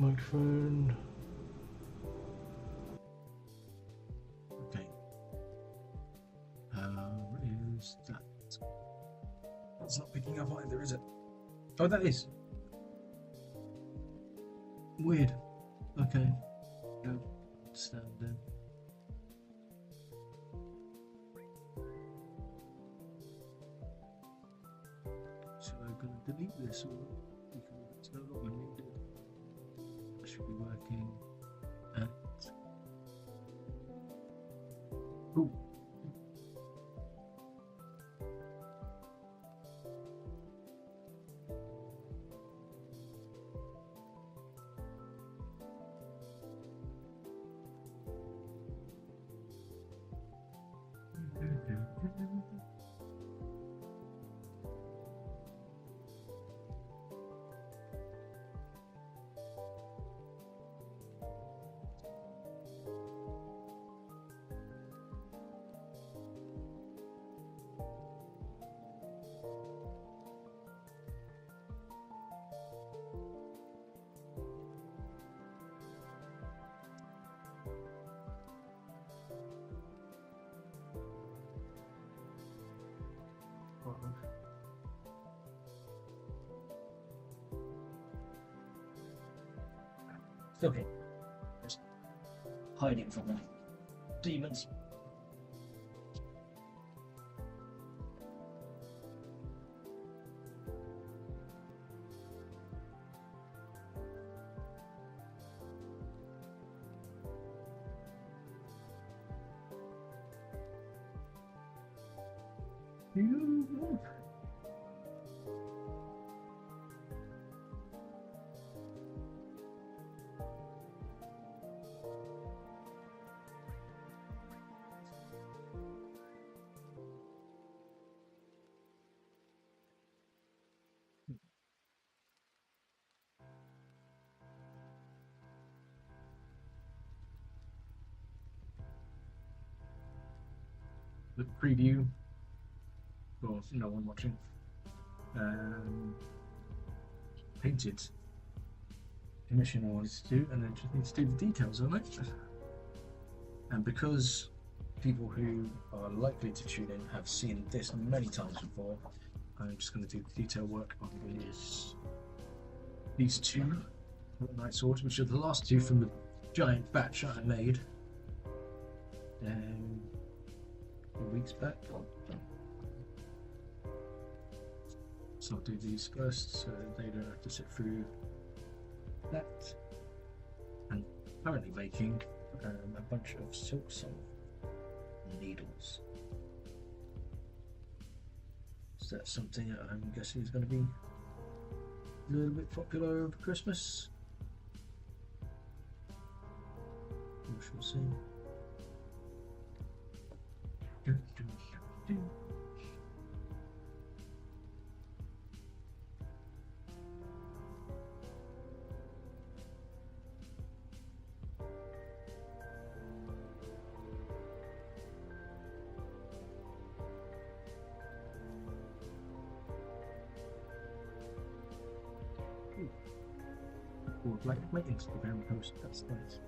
Microphone. Okay. Is that? That's not picking up either, is it? Oh, that is. Weird. Okay. Go. Stand in. So I'm going to delete this all because it's no longer needed. I should be working at. Ooh. Okay, just hiding from the demons. The preview for no one watching. Painted commission I wanted to do, and then just need to do the details on it. And because people who are likely to tune in have seen this many times before, I'm just going to do the detail work on these two night swords, which are the last two from the giant batch I made a few weeks back. So I'll do these first so they don't have to sit through that. And currently making a bunch of silk soul needles. So that's something that I'm guessing is going to be a little bit popular over Christmas. We shall see. Like my Instagram post, that's nice.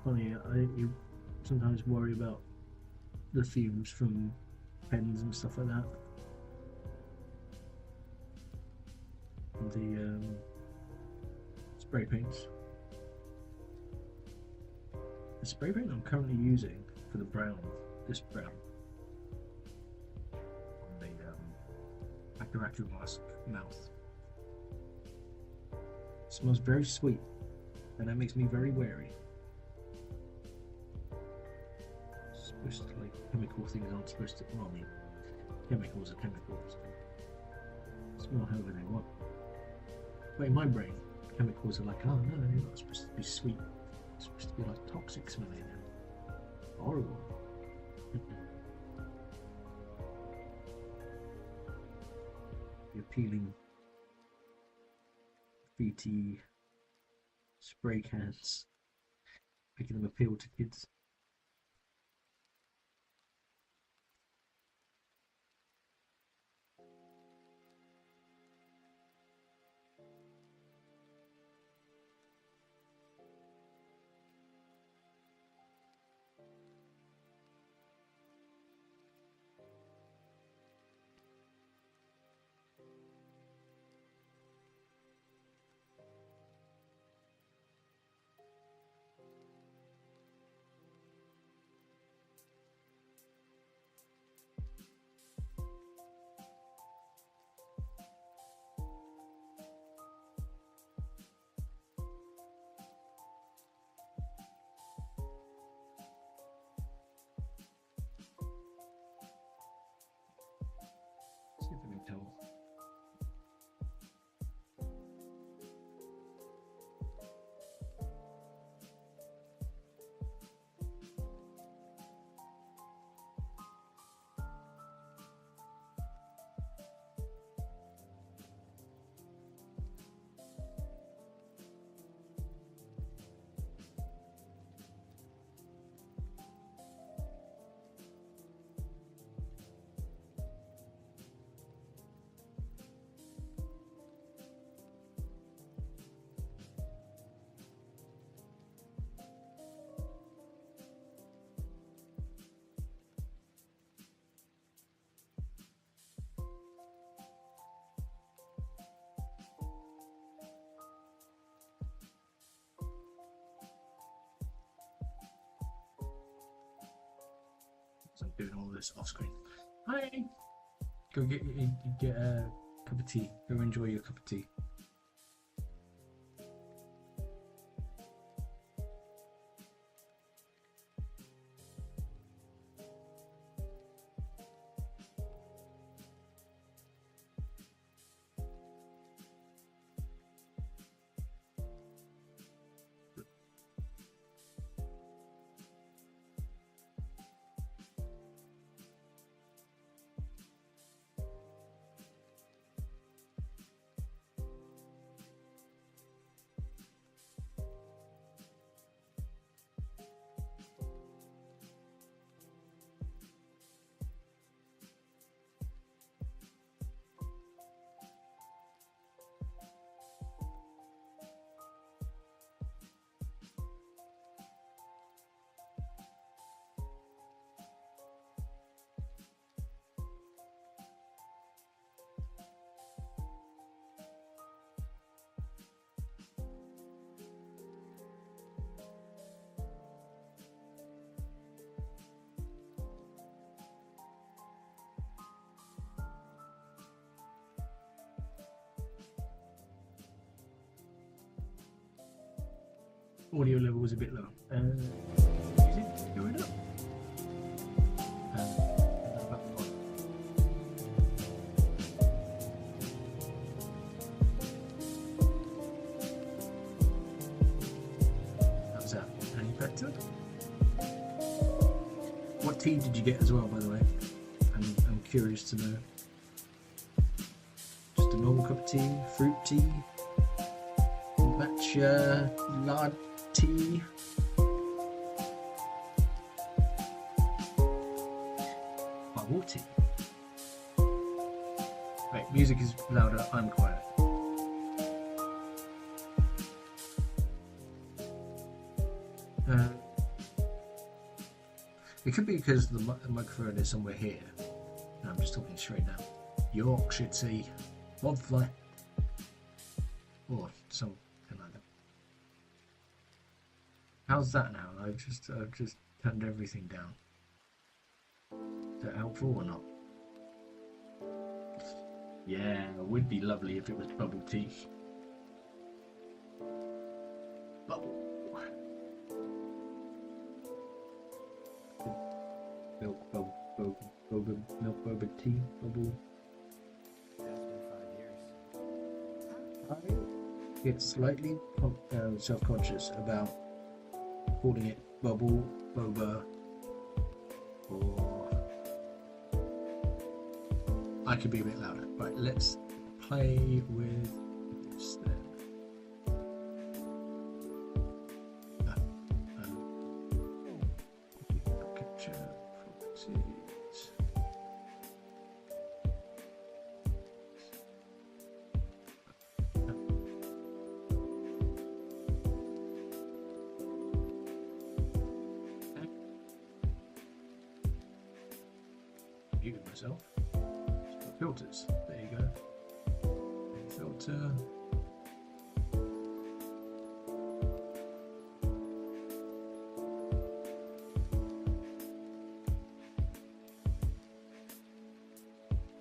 Funny, you sometimes worry about the fumes from pens and stuff like that. The spray paints. The spray paint I'm currently using for the brown, this brown, on the Bandicoot mask mouth. It smells very sweet, and that makes me very wary. It's supposed to, like, chemical things aren't supposed to. Well, I mean, chemicals are chemicals. Smell however they want. But in my brain, chemicals are like, oh no, you're not supposed to be sweet. It's supposed to be like toxic smelling and horrible. You're peeling graffiti, spray cans, making them appeal to kids. See if I can tell. So I'm doing all this off screen. Hi! Go get a cup of tea. Go enjoy your cup of tea. Audio level was a bit low. Music going up. How's that? Any better? What tea did you get as well, by the way? I'm curious to know. Just a normal cup of tea, fruit tea, matcha, latte. Tea. Bubble tea. Wait, music is louder, I'm quiet. It could be because the microphone is somewhere here. No, I'm just talking straight now. Yorkshire tea. Lovely. Or something like that. How's that now? I've just turned everything down. Is that helpful or not? Yeah, it would be lovely if it was bubble tea. Bubble. Milk boba tea, bubble. That's been 5 years. I get slightly self-conscious about calling it bubble, boba, or I could be a bit louder. Right, let's play with this then. muted myself. Let's put filters. There you go. Filter.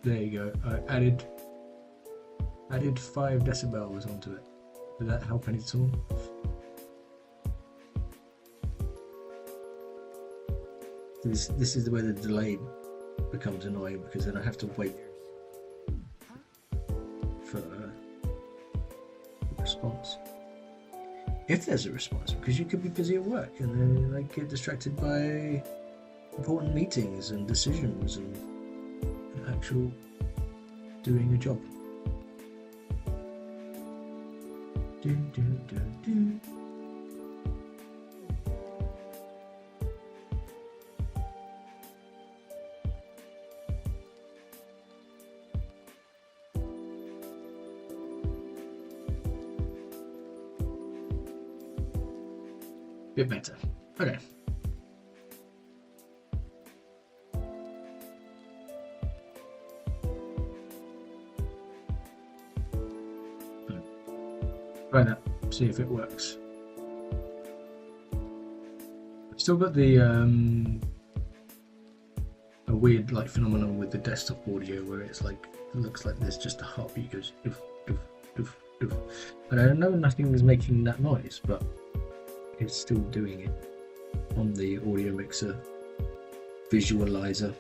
There you go. I added 5 decibels onto it. Did that help any at all? This is where the delay becomes annoying, because then I have to wait for a response. If there's a response, because you could be busy at work and then like get distracted by important meetings and decisions and actual doing a job. Do, do, do, do. Bit better. Okay. Try that. See if it works. I've still got the a weird like phenomenon with the desktop audio where it's like it looks like there's just a heartbeat goes doof doof doof doof. And I know nothing is making that noise, but it's still doing it on the audio mixer visualizer.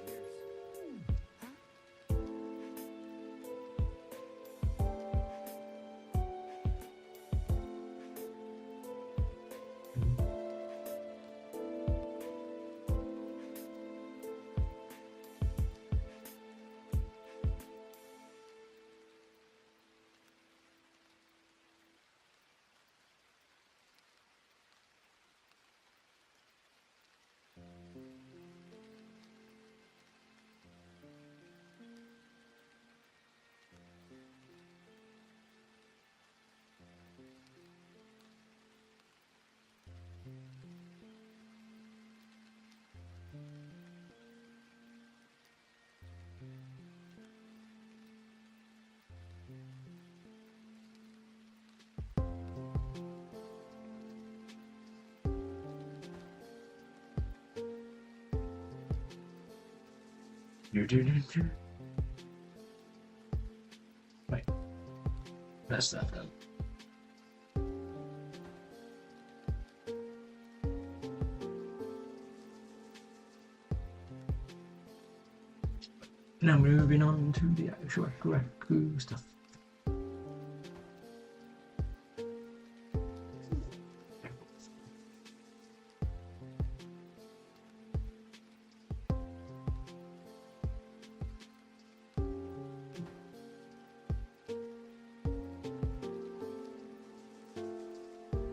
Right, that's that done. Now moving on to the actual Raku stuff.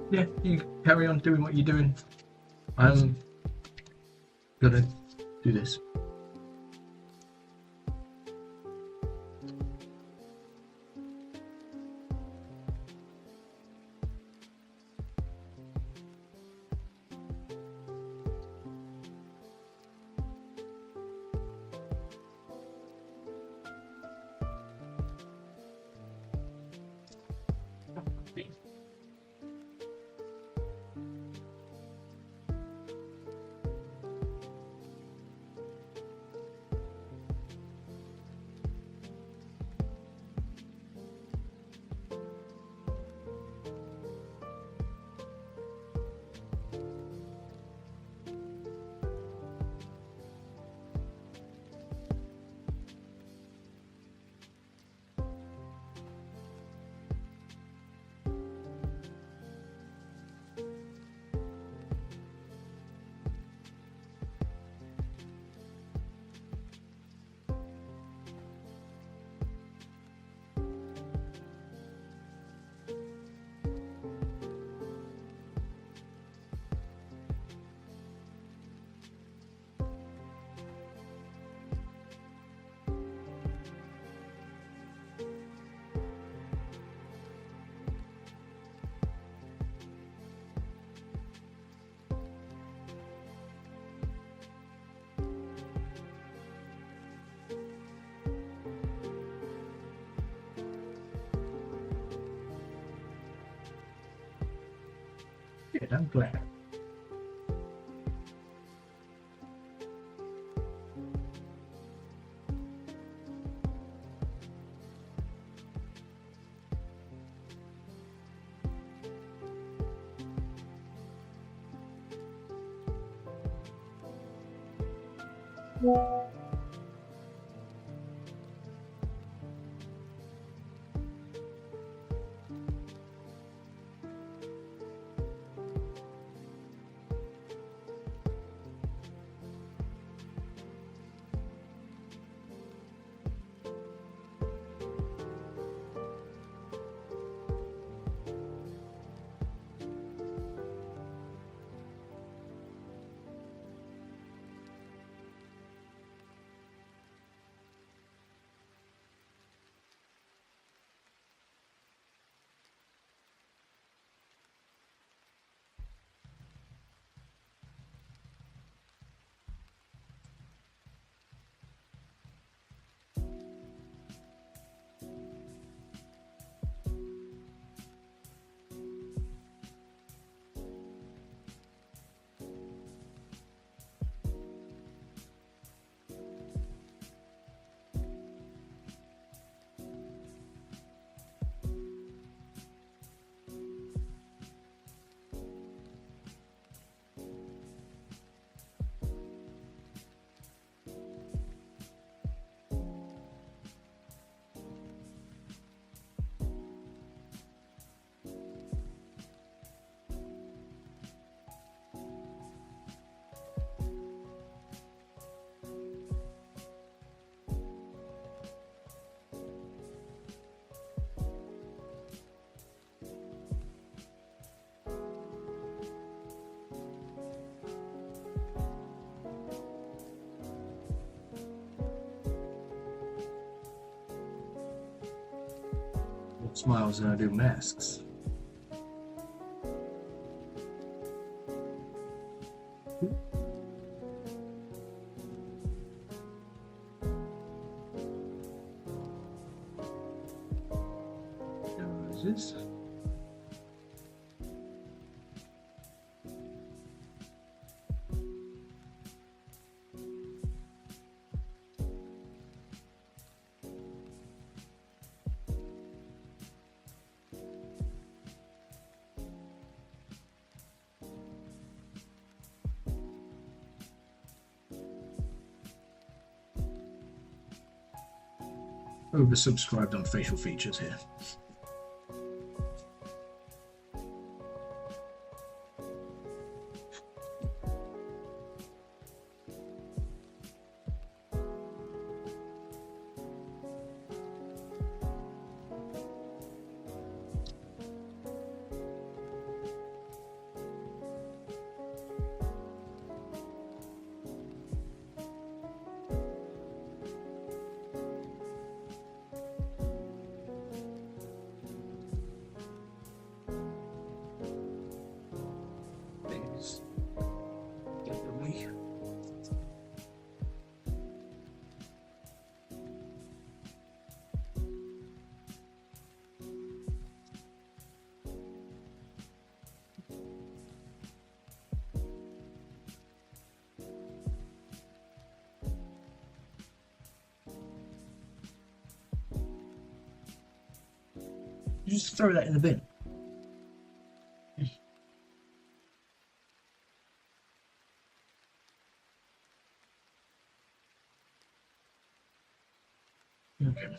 Yeah, you carry on doing what you're doing. I'm gonna do this. Good, I'm glad. Smiles and I do masks. Noses. Oversubscribed on facial features here. You just throw that in the bin. Okay.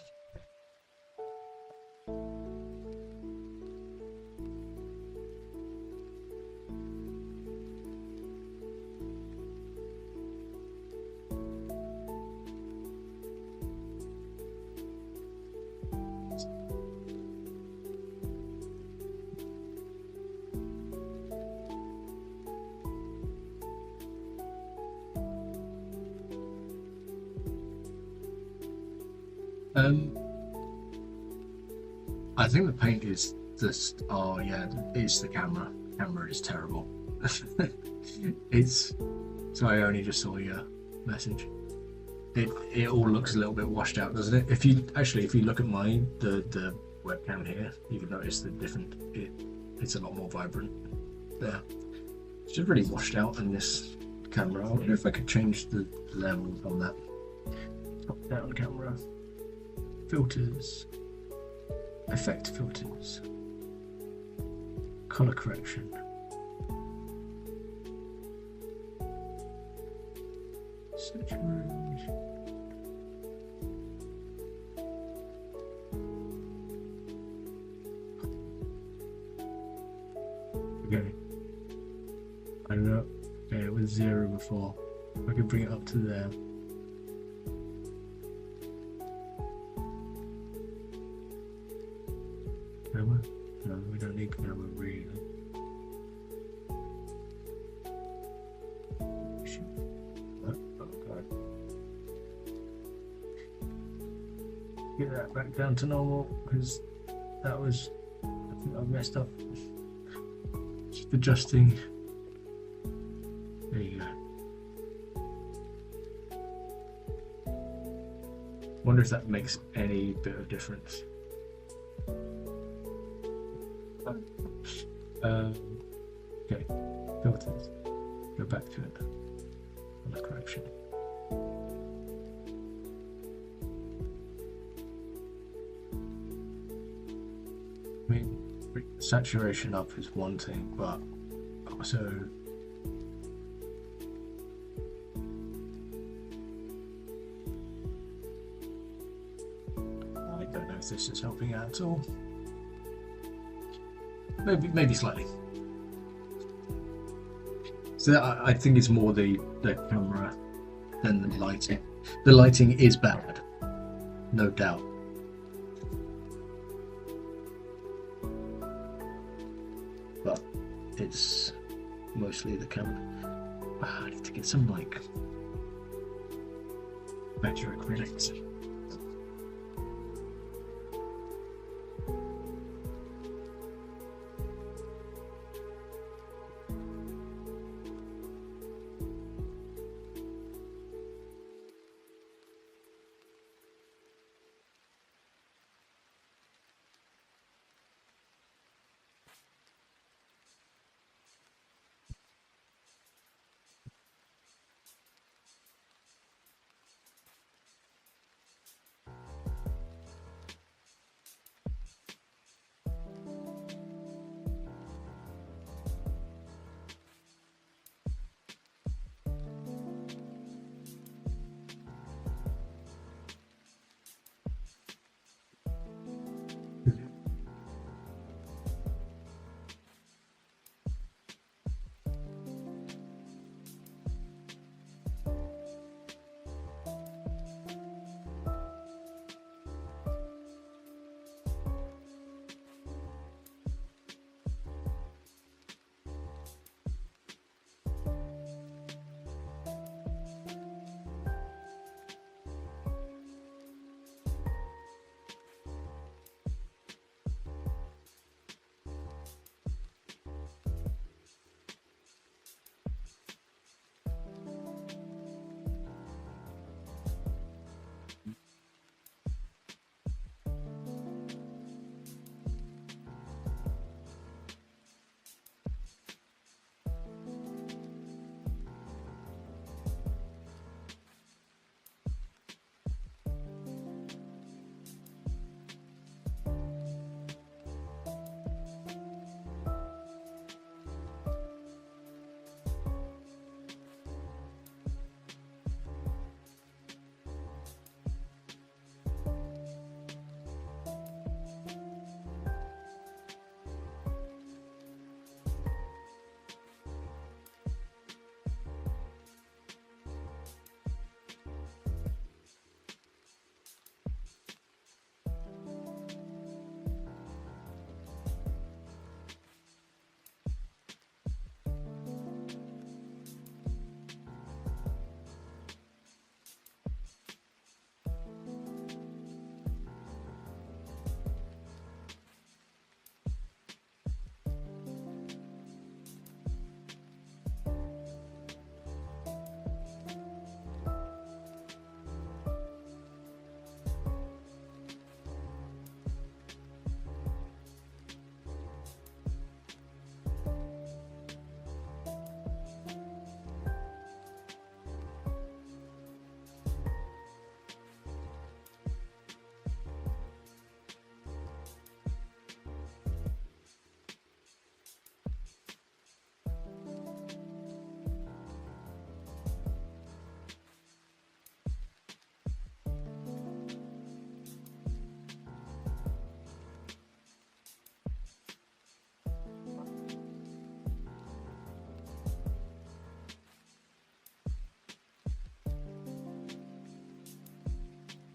I think the paint is just, oh yeah, it's the camera. Camera is terrible. It's, so I only just saw your message. It all looks a little bit washed out, doesn't it? If you look at mine, the webcam here, you can notice the different, it's a lot more vibrant. there. It's just really washed out in this camera. I wonder if I could change the level on that. Top down camera. Filters. Effect filters. Color correction. Saturate. Okay. I don't know. Okay, it was 0 before. I can bring it up to there. Camera? No, we don't need camera really. Okay. Get that back down to normal because that was, I think I messed up. Just adjusting. There you go. Wonder if that makes any bit of difference. Okay, filters. Go back to it. Color correction. I mean, saturation up is one thing, but also I don't know if this is helping out at all. Maybe slightly. So I think it's more the camera than the lighting. The lighting is bad, no doubt. But it's mostly the camera. I need to get some like better acrylics.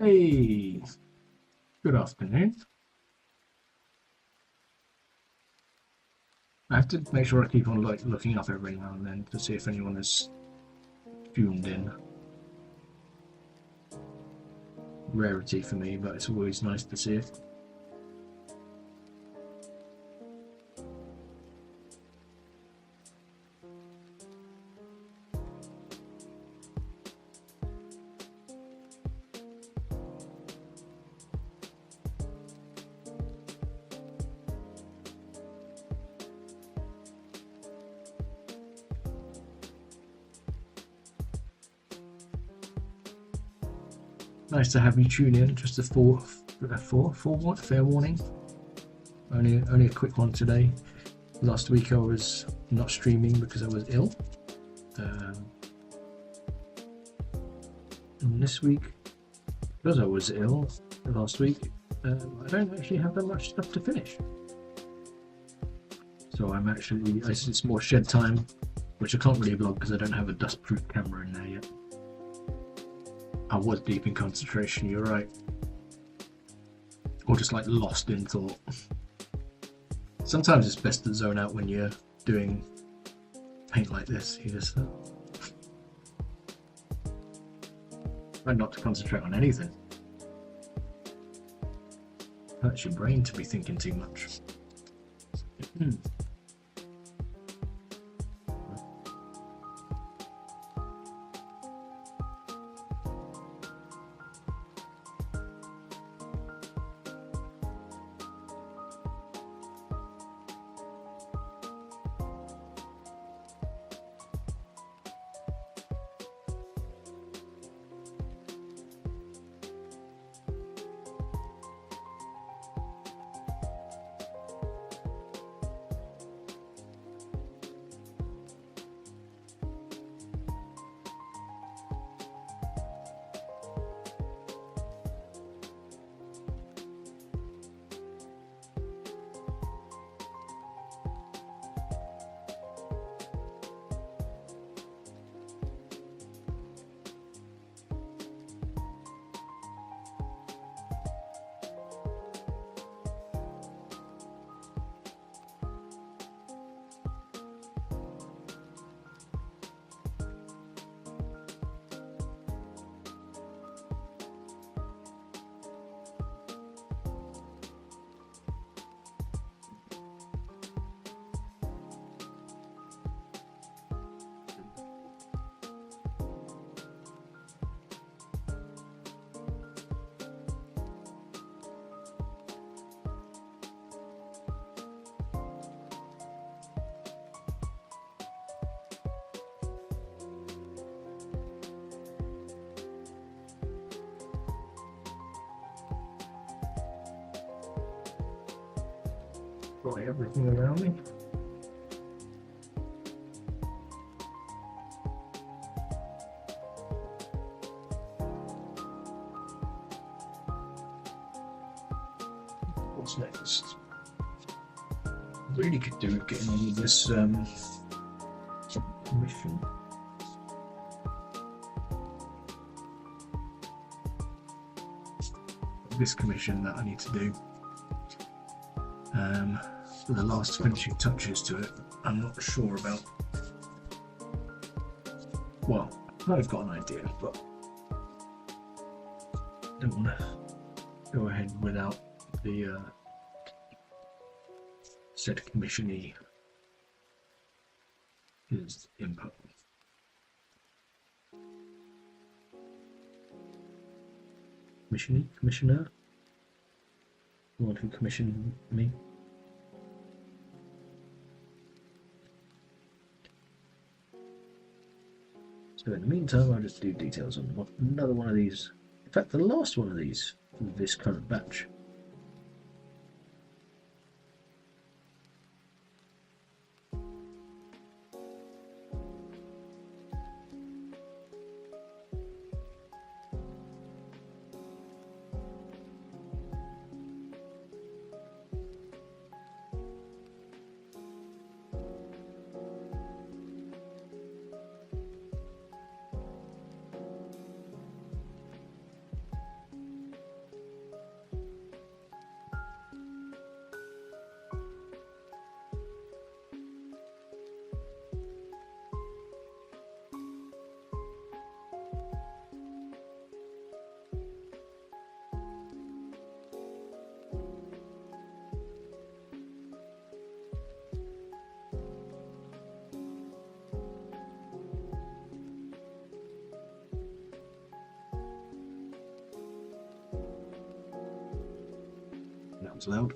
Hey, good afternoon. I have to make sure I keep on looking up every now and then to see if anyone has tuned in. Rarity for me, but it's always nice to see it. Nice to have you tune in. Just a fair warning. Only a quick one today. Last week I was not streaming because I was ill. And this week, because I was ill last week, I don't actually have that much stuff to finish. So it's more shed time, which I can't really vlog because I don't have a dust-proof camera in there yet. I was deep in concentration, you're right. Or just like lost in thought. Sometimes it's best to zone out when you're doing paint like this. You just try not to concentrate on anything. Hurts your brain to be thinking too much. Probably everything around me. What's next? Really could do with getting on with this mission. This commission that I need to do. For the last finishing touches to it, I'm not sure about. Well, I've got an idea, but I don't want to go ahead without the said commissionee his input. Commissioner? The one who commissioned me? So in the meantime, I'll just do details on another one of these. In fact, the last one of these of this current batch. was loud.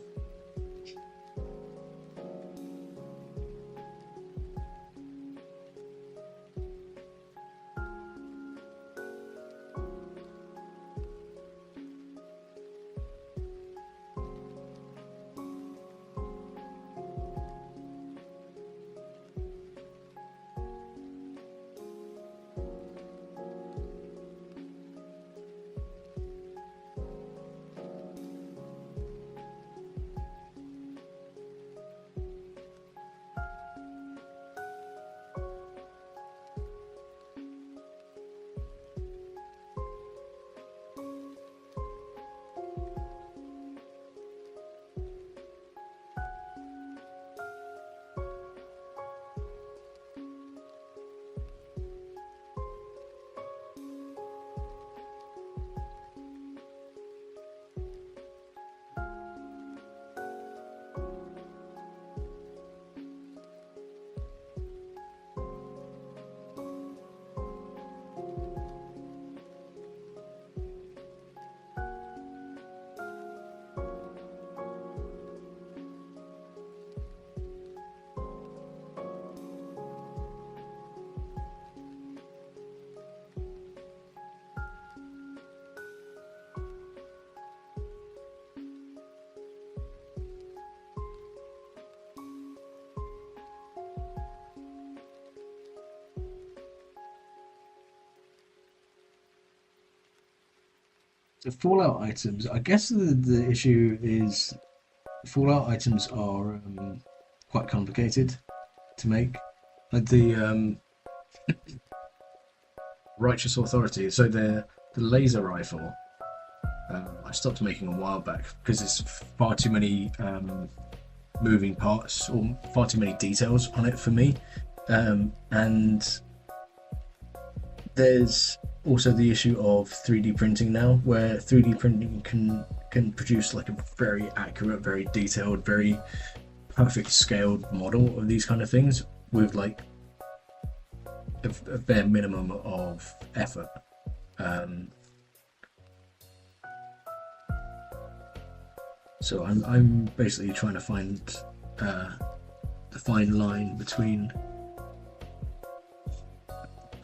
The Fallout items, I guess the issue is Fallout items are quite complicated to make. Like the Righteous Authority, so the laser rifle, I stopped making a while back because there's far too many moving parts or far too many details on it for me. And there's also the issue of 3D printing now, where 3D printing can produce like a very accurate, very detailed, very perfect scaled model of these kind of things with like a bare minimum of effort. So I'm basically trying to find the fine line between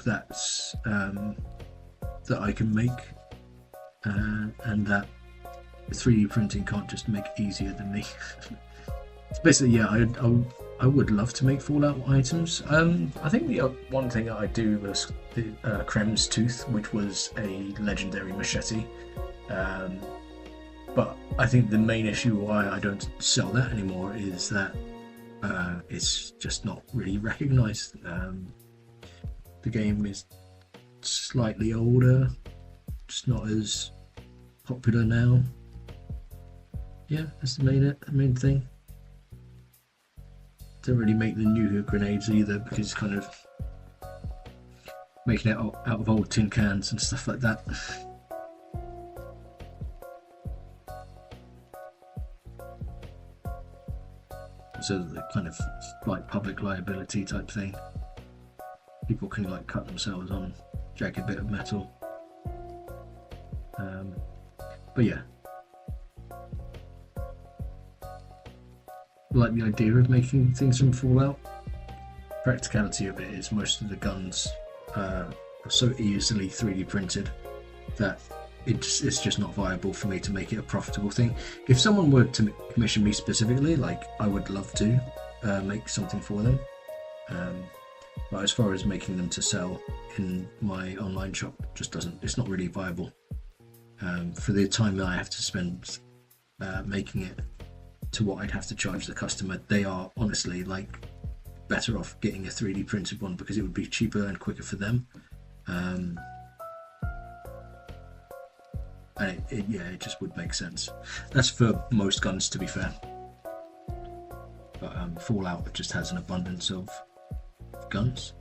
that I can make and that 3D printing can't just make easier than me. So basically, yeah, I would love to make Fallout items. I think the one thing that I do was the Krem's Tooth, which was a legendary machete. But I think the main issue why I don't sell that anymore is that it's just not really recognised. The game is slightly older, just not as popular now. Yeah, that's the main thing. Don't really make the nuclear grenades either because it's kind of making it out of old tin cans and stuff like that. So the kind of like public liability type thing. People can like cut themselves on jagged bit of metal. But yeah, like the idea of making things from Fallout. Practicality of it is most of the guns are so easily 3D printed that it's just not viable for me to make it a profitable thing. If someone were to commission me specifically, like I would love to make something for them. But as far as making them to sell in my online shop, it's not really viable. For the time that I have to spend making it to what I'd have to charge the customer, they are honestly like better off getting a 3D printed one because it would be cheaper and quicker for them. And it just would make sense. That's for most guns, to be fair. But Fallout just has an abundance of guns.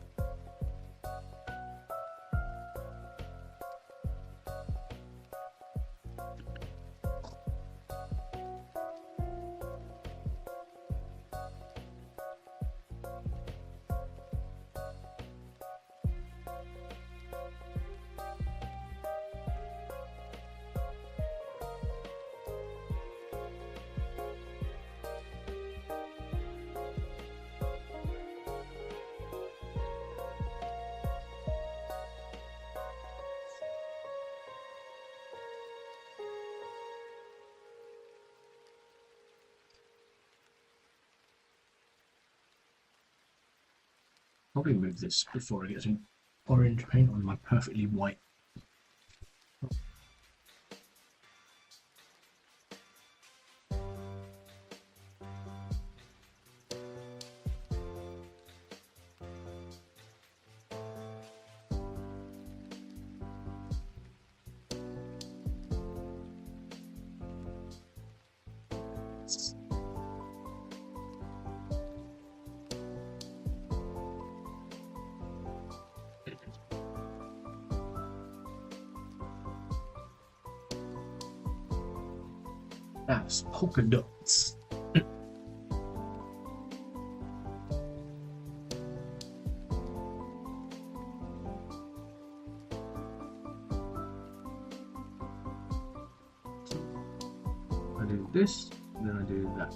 Probably move this before I get some orange paint on my perfectly white. That's polka dots. I do this, then I do that.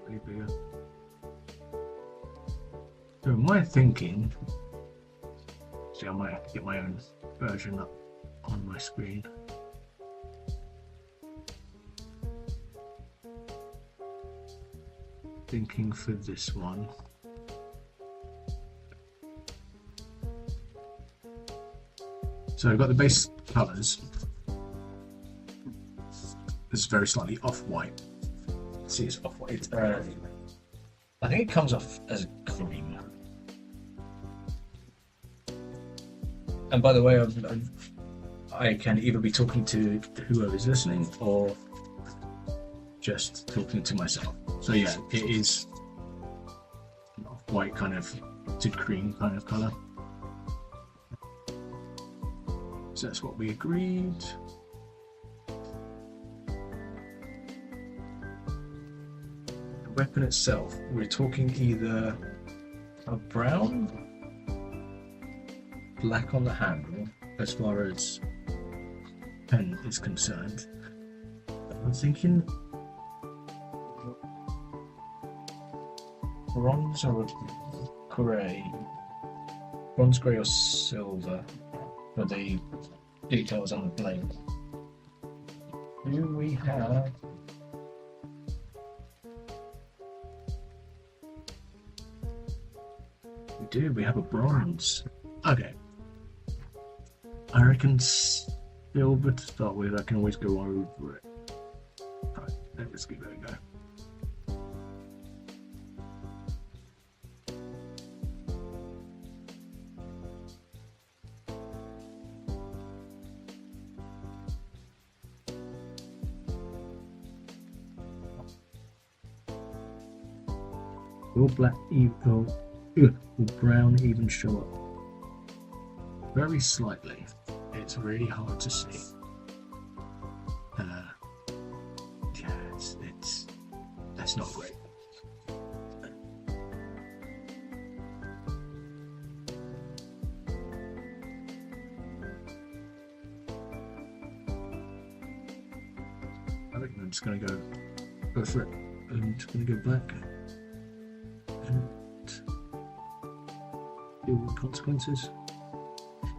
Really bigger. So my thinking, see, I might have to get my own version up on my screen. Thinking for this one. So I've got the base colours. This is very slightly off-white. See, it's off-white. I think it comes off as cream. And by the way, I can either be talking to whoever's listening or just talking to myself. So yeah, it is white kind of to cream kind of colour. So that's what we agreed. The weapon itself, we're talking either a brown, black on the handle as far as pen is concerned. I'm thinking bronze or grey, bronze, grey or silver for the details on the blade. Do we have we have a bronze. Okay. I reckon silver to start with. I can always go over it. Right, let's give it a go. Will black will brown even show up? Very slightly. It's really hard to see. Yeah, that's not great. I reckon I'm just gonna go for it. I'm just gonna go black. Deal with the consequences.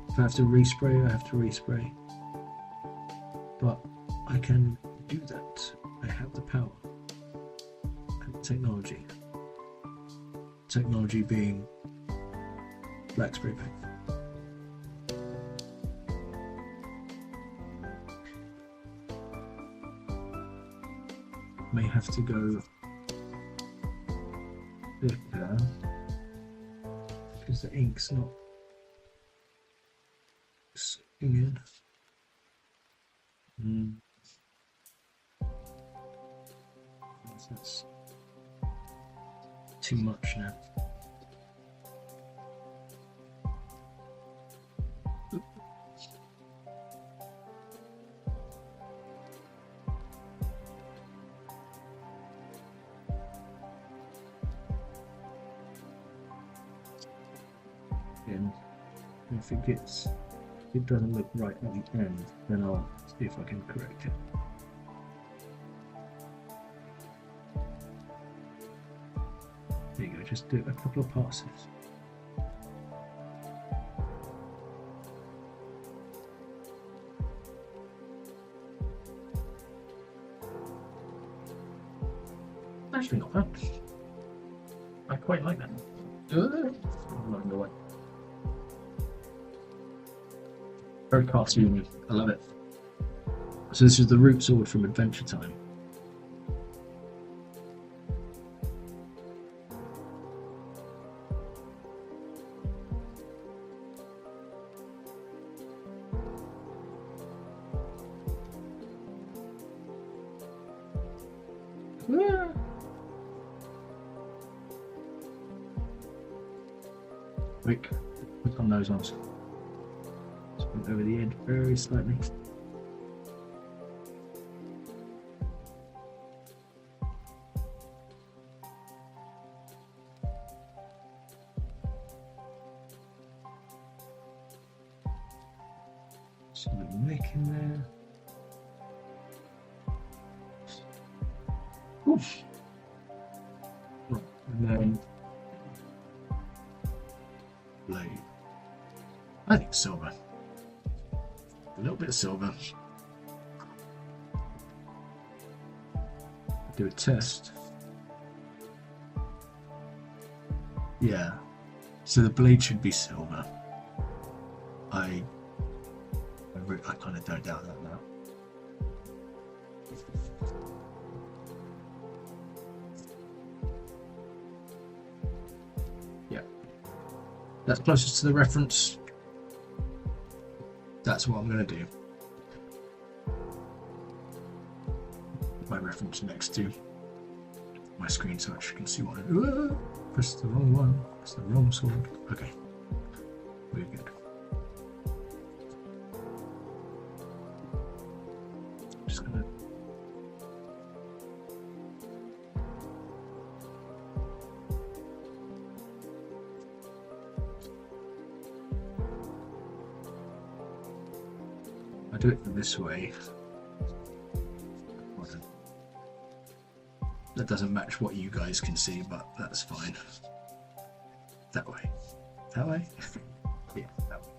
If I have to respray, I have to respray. But I can do that. I have the power and the technology. Technology being black spray paint. May have to go thicker because the ink's not soaking in. That's too much now. And if it doesn't look right at the end, then I'll see if I can correct it. There you go, just do a couple of passes. Actually, not bad. I quite like that. I'm not gonna lie. Very cartoony. I love it. So this is the root sword from Adventure Time. Quick, put on those ones. Just put over the edge very slightly. Just a little nick in there. Oof. Right, and then blade. I think silver. A little bit of silver. Do a test. Yeah. So the blade should be silver. I kind of don't doubt that now. Yeah. That's closest to the reference. That's what I'm going to do. My reference next to my screen so I can see what I do. Press the wrong one. Press the wrong sword. Okay. We're good. Just gonna do it this way. That doesn't match what you guys can see, but that's fine. That way. That way? Yeah, that way.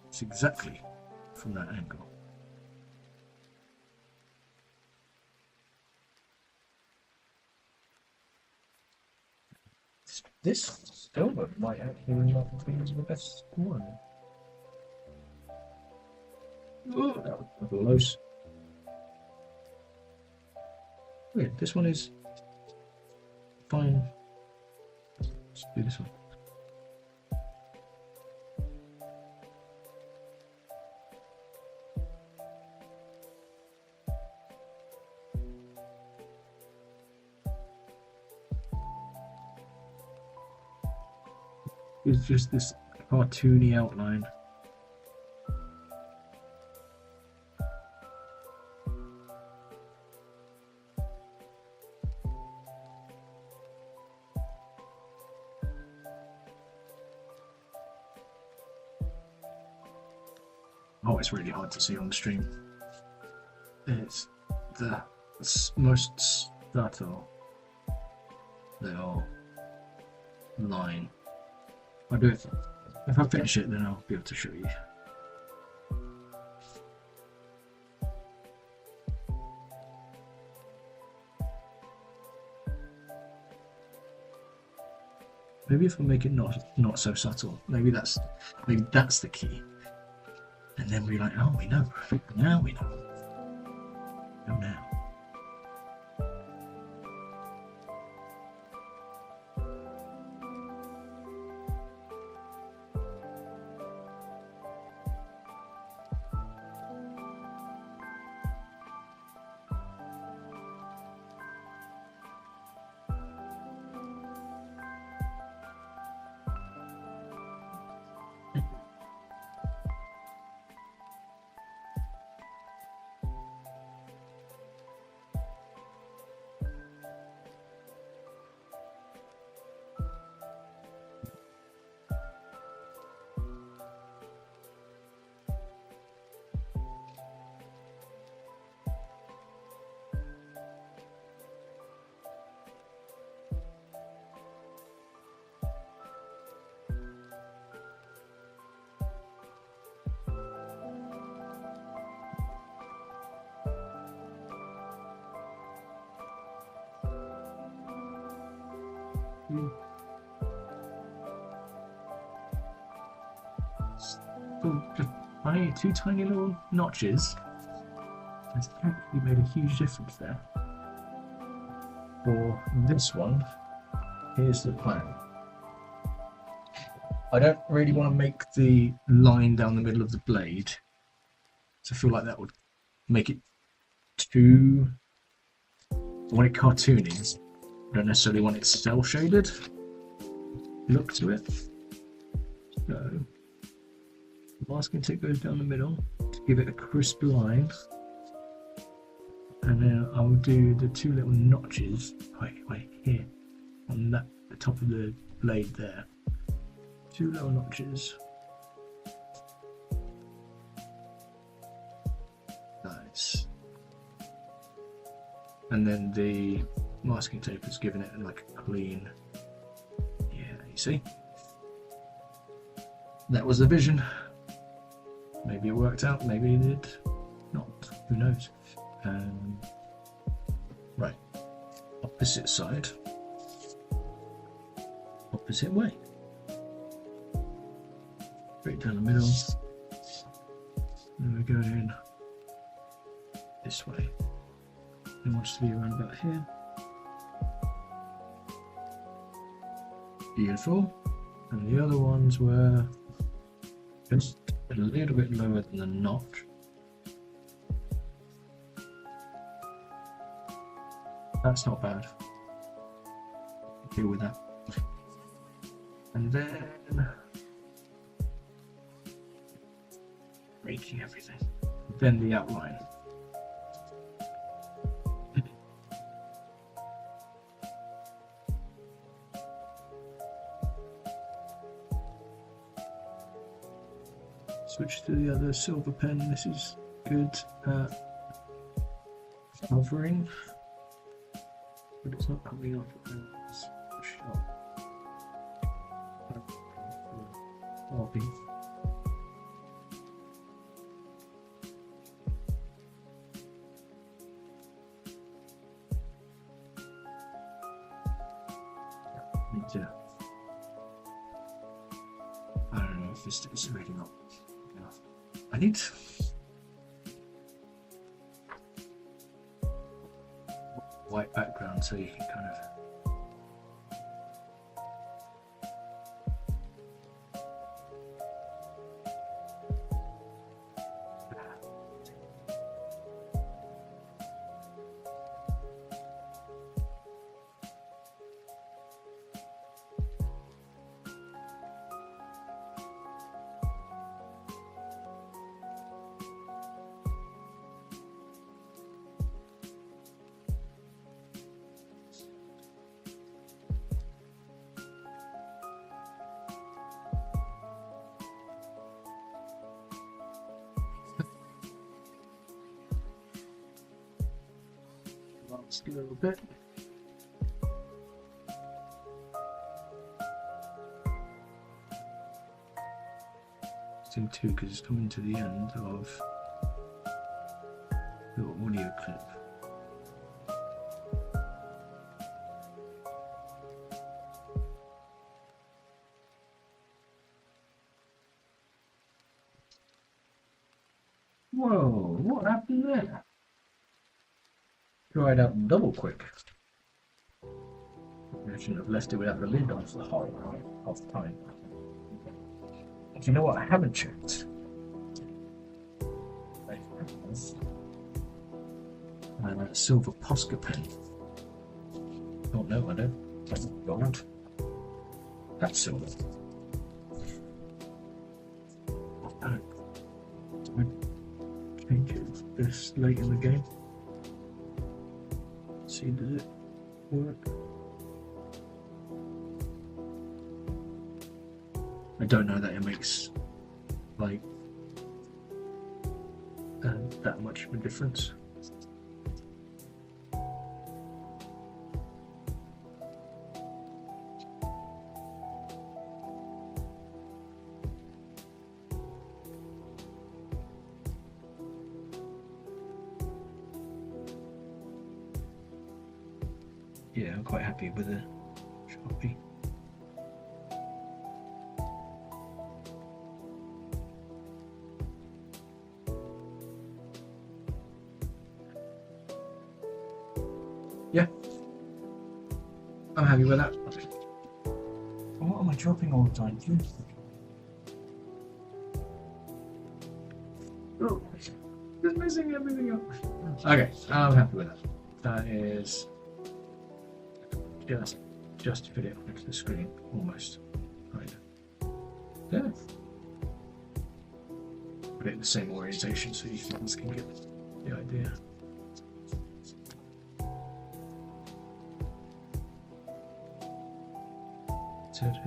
It's exactly from that angle. This silver might actually not be the best one. Oh, that was close. Weird, this one is fine. Let's do this one. It's just this cartoony outline. Oh, it's really hard to see on the stream. It's the most subtle little line. I'll do it. If I finish it, then I'll be able to show you. Maybe if I make it not so subtle, maybe that's the key. And then we're like, oh, we know. Now we know. Oh, now. hopefully. So just two tiny little notches has actually made a huge difference there. For this one, here's the plan. I don't really want to make the line down the middle of the blade, so I feel like that would make it too. I want it cartoony. I don't necessarily want it cell shaded look to it. So masking tape goes down the middle to give it a crisp line, and then I'll do the two little notches right here on that the top of the blade there. Two little notches. Nice. And then the masking tape is giving it like a clean. Yeah, you see? That was the vision. Maybe it worked out, maybe it did not. Who knows? Right. Opposite side. Opposite way. Straight down the middle. And we're going this way. It wants to be around about here. Beautiful. And the other ones were just a little bit lower than the notch. That's not bad. Deal with that. And then breaking everything. Then the outline. Switch to the other silver pen. This is good at covering, but it's not coming off as sharp. Hobby. Need to. I don't know if this is really not. I need white background so you can kind of a little bit. Thing too, because it's coming to the end of the audio clip. Whoa, what happened there? Dried out double quick. I shouldn't have left it without the lid on for the whole of the time. Do you know what I haven't checked? Silver Posca pen. Oh no, I don't. That's gold. That's silver. Don't change it this late in the game. See, does it work? I don't know that it makes like that much of a difference. Yeah, I'm quite happy with the Copy. Yeah, I'm happy with that. What am I dropping all the time? Oh, just messing everything up. Okay, I'm happy with that. That is just fit it onto the screen, almost. Kind of. Yeah. Put it in the same orientation so you guys can get the idea. Ta-da.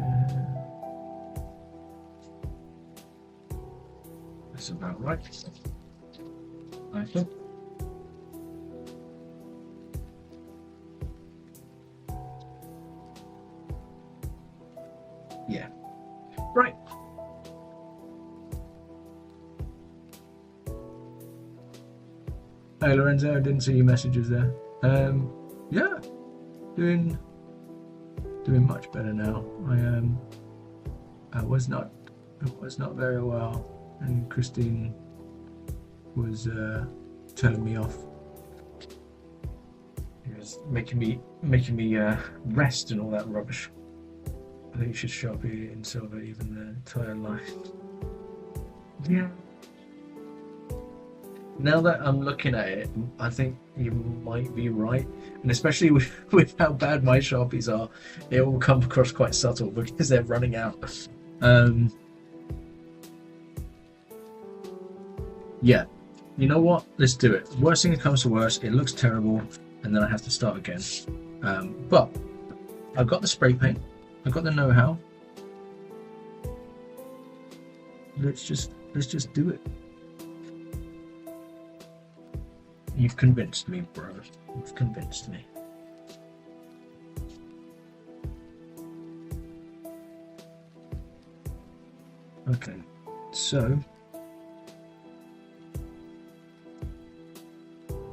That's about right. I think. Yeah. Right. Hey Lorenzo, I didn't see your messages there. Yeah, doing much better now. I was not very well, and Christine was telling me off. He was making me rest and all that rubbish. I think you should shop here in silver, even the entire line. Yeah. Now that I'm looking at it, I think you might be right, and especially with how bad my Sharpies are, it will come across quite subtle because they're running out. Yeah, you know what? Let's do it. Worst thing that comes to worst, it looks terrible, and then I have to start again. But I've got the spray paint, I've got the know-how. Let's just do it. You've convinced me, bro. You've convinced me. Okay, so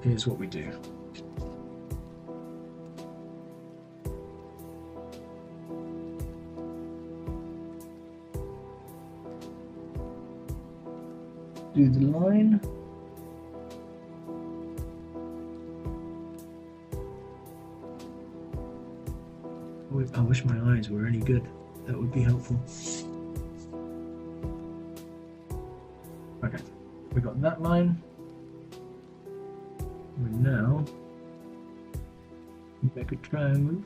here's what we do. Do the line. I wish my eyes were any good. That would be helpful. Okay, we got that line. We now make a triangle.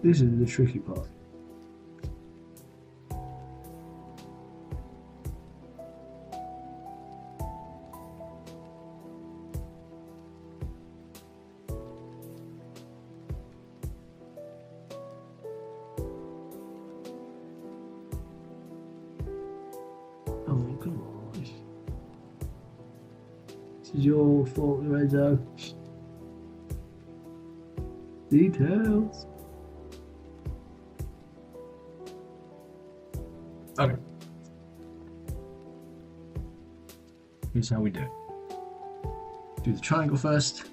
This is the tricky part. Oh, come on. This is your fault, Lorenzo. Details. Okay. Here's how we do it. Do the triangle first.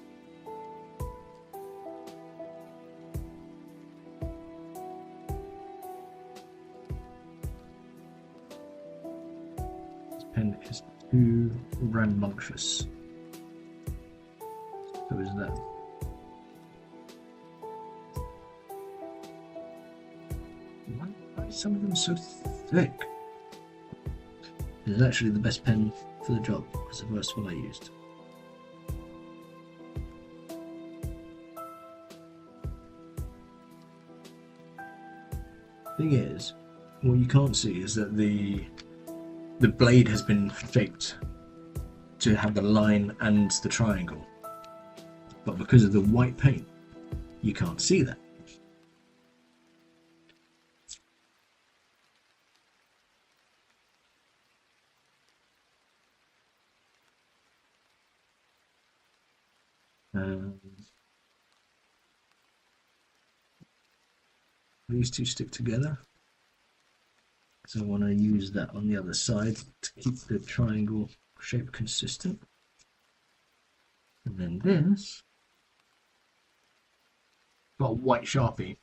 This pen is too rambunctious. So is that. Why are some of them so thick? It's actually the best pen for the job because the first one I used. Thing is, what you can't see is that the blade has been shaped to have the line and the triangle, but because of the white paint, you can't see that. These two stick together. So I want to use that on the other side to keep the triangle shape consistent. And then this got a white Sharpie.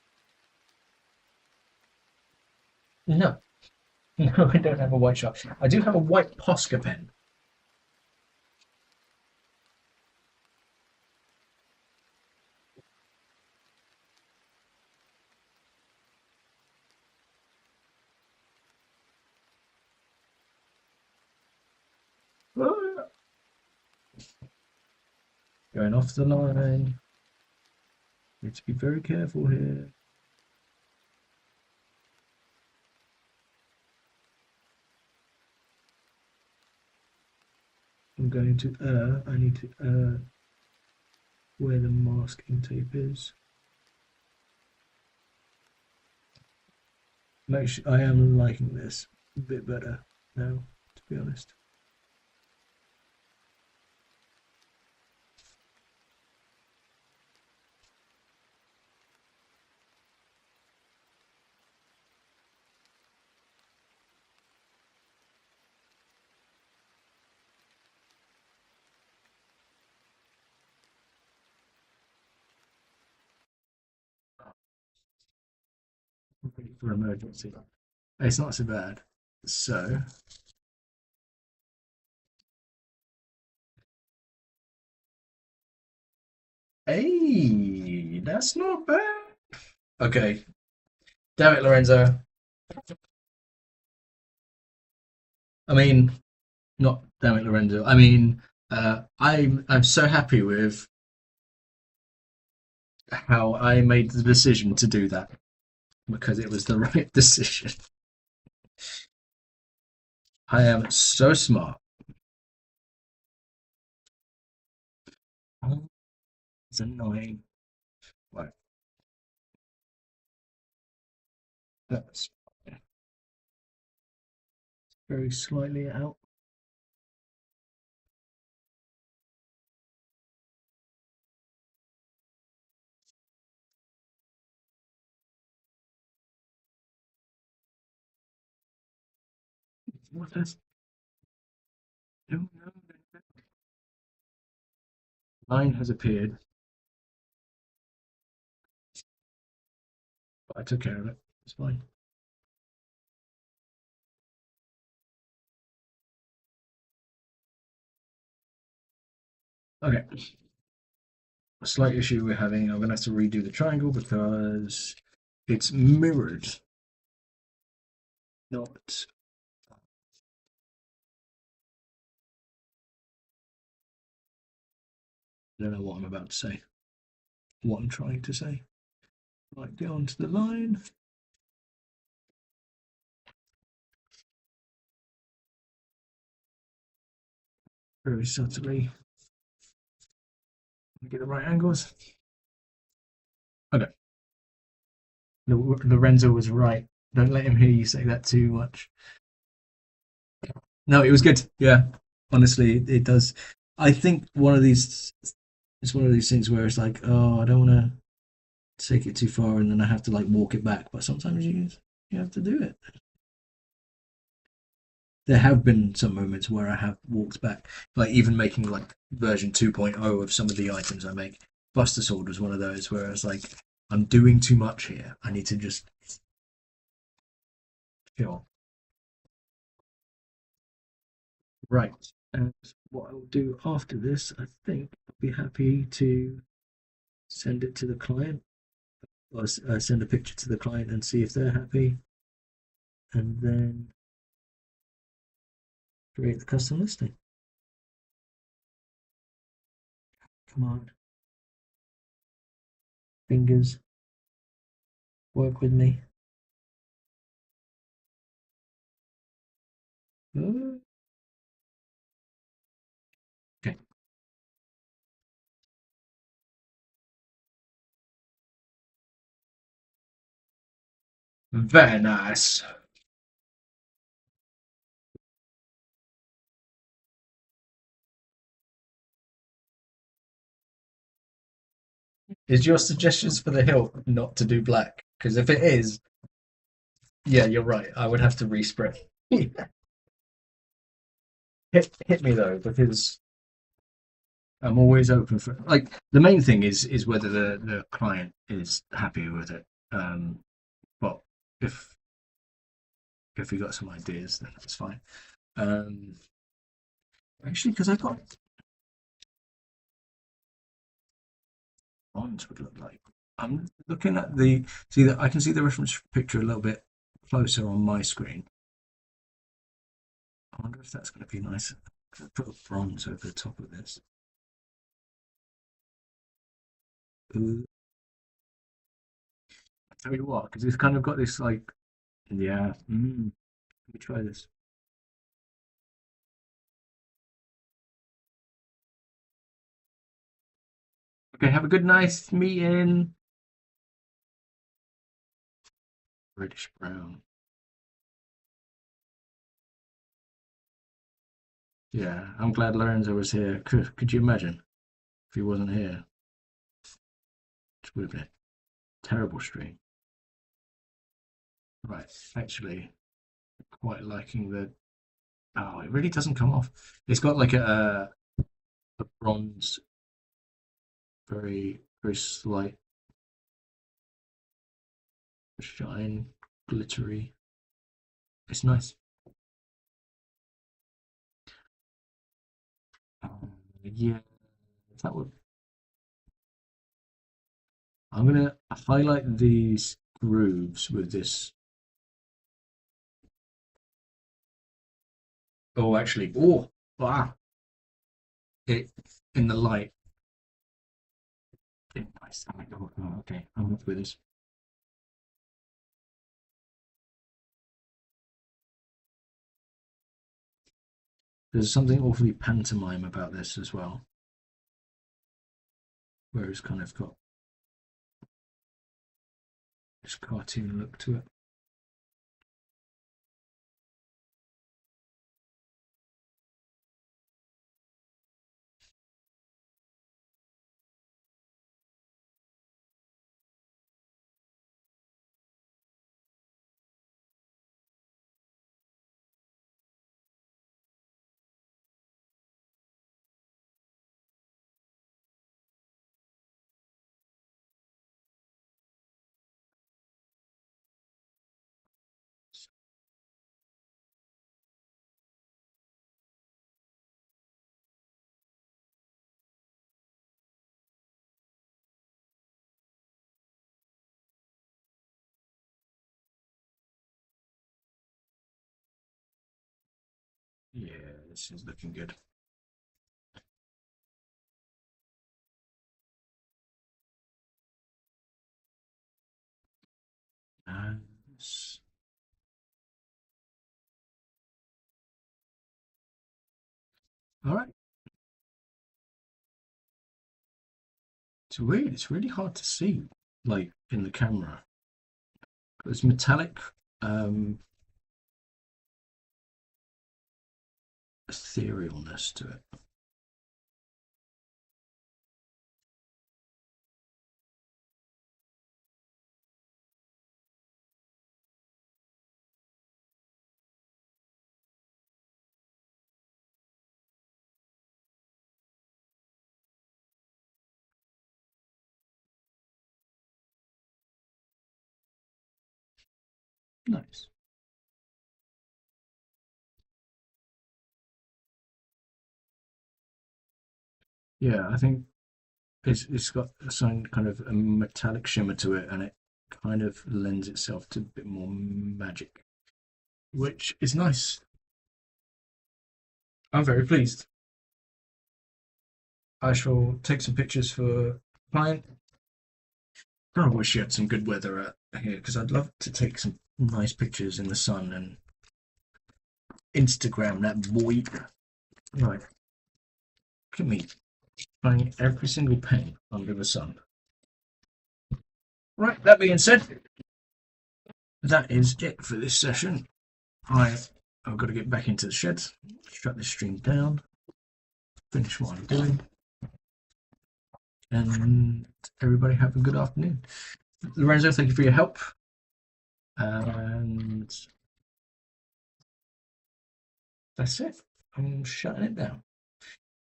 No, no, I don't have a white Sharpie. I do have a white Posca pen. Going off the line. Need to be very careful here. I'm going to I need to where the masking tape is. Make sure I am liking this a bit better now, to be honest. Ready for emergency. It's not so bad. So hey, that's not bad. Okay. Damn it, Lorenzo. I mean, not damn it, Lorenzo. I mean, I'm so happy with how I made the decision to do that because it was the right decision. I am so smart. Oh, it's annoying. Right, that's very slightly out. What is? No, no, no. Line has appeared, but I took care of it. It's fine. Okay. A slight issue we're having. I'm gonna have to redo the triangle because it's mirrored, not. I don't know what I'm about to say. What I'm trying to say. Right, go onto the line. Very subtly. Get the right angles. Okay. Lorenzo was right. Don't let him hear you say that too much. No, it was good. Yeah, honestly, it does. I think one of these. It's one of these things where it's like, oh, I don't want to take it too far, and then I have to like walk it back. But sometimes you have to do it. There have been some moments where I have walked back, like even making like version 2.0 of some of the items I make. Buster Sword was one of those where I was like, I'm doing too much here. I need to just chill. Right. And what I'll do after this, I think I'll be happy to send it to the client or send a picture to the client and see if they're happy, and then create the custom listing. Come on, fingers, work with me. Uh, Okay. Very nice. Is your suggestions for the hilt not to do black? Because if it is, Yeah, you're right. I would have to respray. Hit me though, because I'm always open for like the main thing is whether the client is happy with it. But if if we got some ideas, then that's fine. Um, actually, because I got bonds would look like. I'm looking at the see that I can see the reference picture a little bit closer on my screen. I wonder if that's going to be nice. Put a bronze over the top of this. Ooh, I tell you what, because it's kind of got this like yeah. Let me try this. Okay, have a good nice meeting. British brown. Yeah, I'm glad Lorenzo was here. Could you imagine if he wasn't here? It would have been a terrible stream. Right, actually, quite liking the. Oh, it really doesn't come off. It's got like a bronze, very slight shine, glittery. It's nice. Yeah, that would. I'm gonna highlight these grooves with this. Oh, actually, ah, it in the light. Nice. Okay, I'm happy with this. There's something awfully pantomime about this as well, where it's kind of got this cartoon look to it. Yeah, this is looking good. Nice. All right. It's really hard to see, like in the camera. There's metallic etherealness to it. Nice. Yeah, I think it's got some kind of a metallic shimmer to it, and it kind of lends itself to a bit more magic, which is nice. I'm very pleased. I shall take some pictures for client. I wish you had some good weather out here because I'd love to take some nice pictures in the sun and Instagram that boy. Right, look at me finding every single penny under the sun. Right, that being said, that is it for this session. I've got to get back into the shed, shut this stream down, finish what I'm doing, and everybody have a good afternoon. Lorenzo, thank you for your help. And that's it. I'm shutting it down.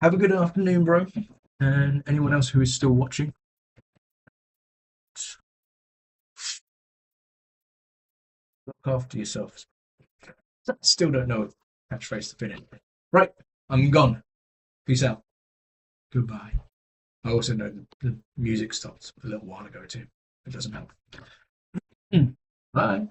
Have a good afternoon, bro. And anyone else who is still watching, look after yourselves. Still don't know a catchphrase to finish. Right, I'm gone. Peace out. Goodbye. I also know the music stopped a little while ago too. It doesn't help. Bye.